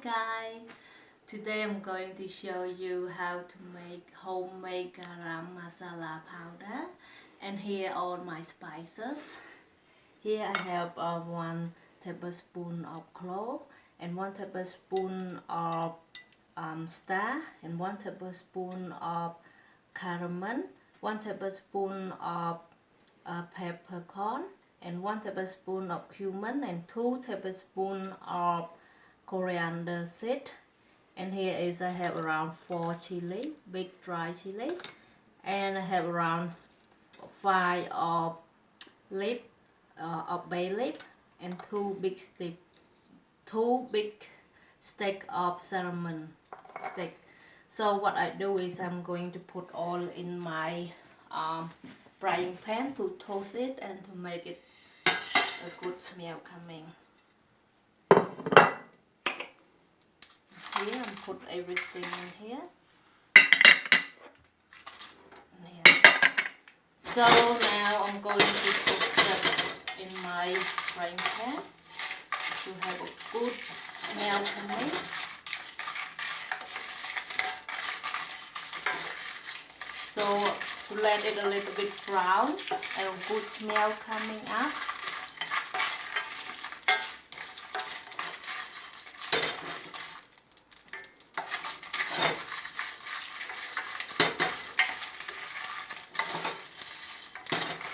guys, today I'm going to show you how to make homemade garam masala powder, and here are all my spices. Here I have 1 tablespoon of clove and 1 tablespoon of star and 1 tablespoon of cardamom, 1 tablespoon of peppercorn and 1 tablespoon of cumin and 2 tablespoons of coriander seed. And here is I have around 4 chili, big dry chili, and I have around 5 of leaf of bay leaf and 2 big stick of cinnamon stick. So what I do is I'm going to put all in my frying pan to toast it and to make it a good smell coming. Here I put everything in here. So now I'm going to put that in my frying pan to have a good smell coming. So to let it a little bit brown and a good smell coming up.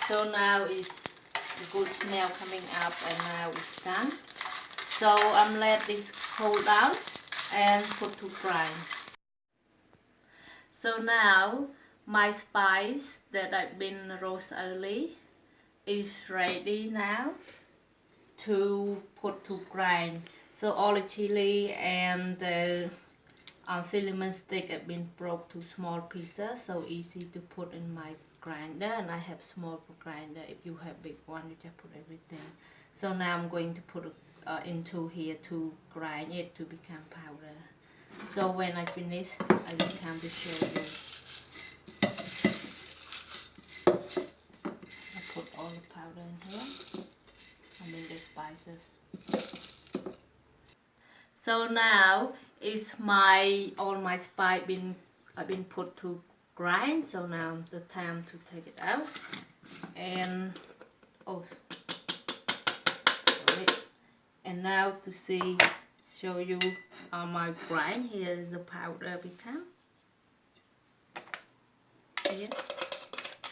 So now it's a good smell coming up and now it's done. So I'm let this cool down and put to grind. So now my spice that I've been roast early is ready now to put to grind. So all the chili and the cinnamon stick have been broke to small pieces, so easy to put in my grinder, and I have small grinder. If you have big one, you just put everything. So now I'm going to put into here to grind it to become powder. So when I finish, I will come to show you. I put all the powder in here. I mean the spices. So now is all my spice have been put to grind. So now the time to take it out. And sorry. And now to show you my grind. Here is the powder become. Here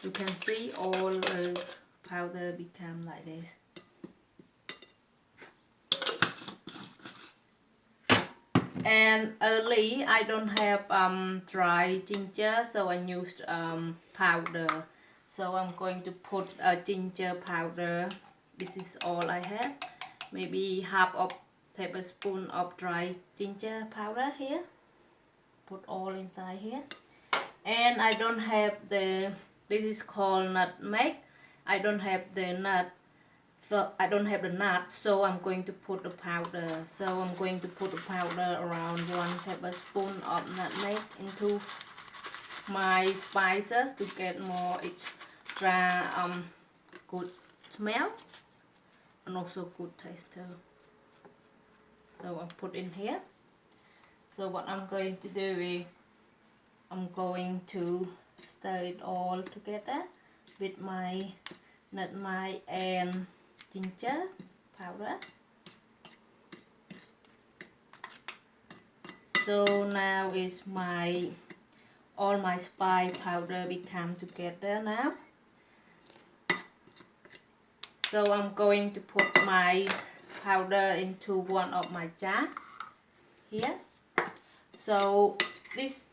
you can see all the powder become like this. And early I don't have dry ginger, so I used powder. So I'm going to put ginger powder. This is all I have. Maybe half of tablespoon of dry ginger powder here. Put all inside here. And I don't have this is called nutmeg. I don't have the nut. So I don't have the nut, so I'm going to put the powder. So I'm going to put the powder around 1 tablespoon of nutmeg into my spices to get more extra good smell and also good taste too. So I'll put in here. So what I'm going to do is I'm going to stir it all together with my nutmeg and ginger powder. So now is all my spice powder become together now. So I'm going to put my powder into one of my jar here. So this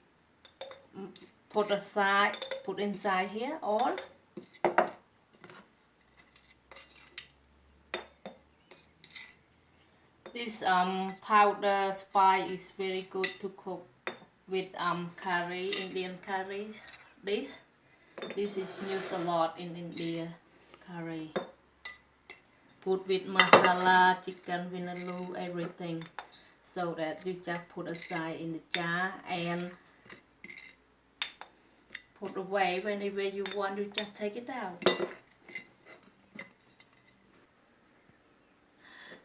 put inside here all. This powder spice is very good to cook with curry, Indian curry. This is used a lot in India curry. Put with masala, chicken, vindaloo, everything. So that you just put aside in the jar and put away whenever you want. You just take it out.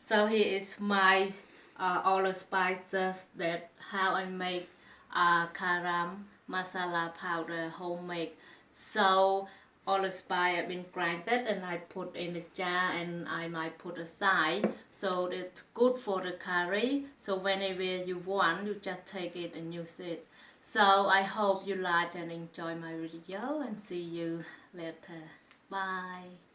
So here is my all the spices that how I make Garam Masala powder homemade. So all the spice have been grinded and I put in a jar and I might put aside. So it's good for the curry. So whenever you want, you just take it and use it. So I hope you like and enjoy my video and see you later. Bye.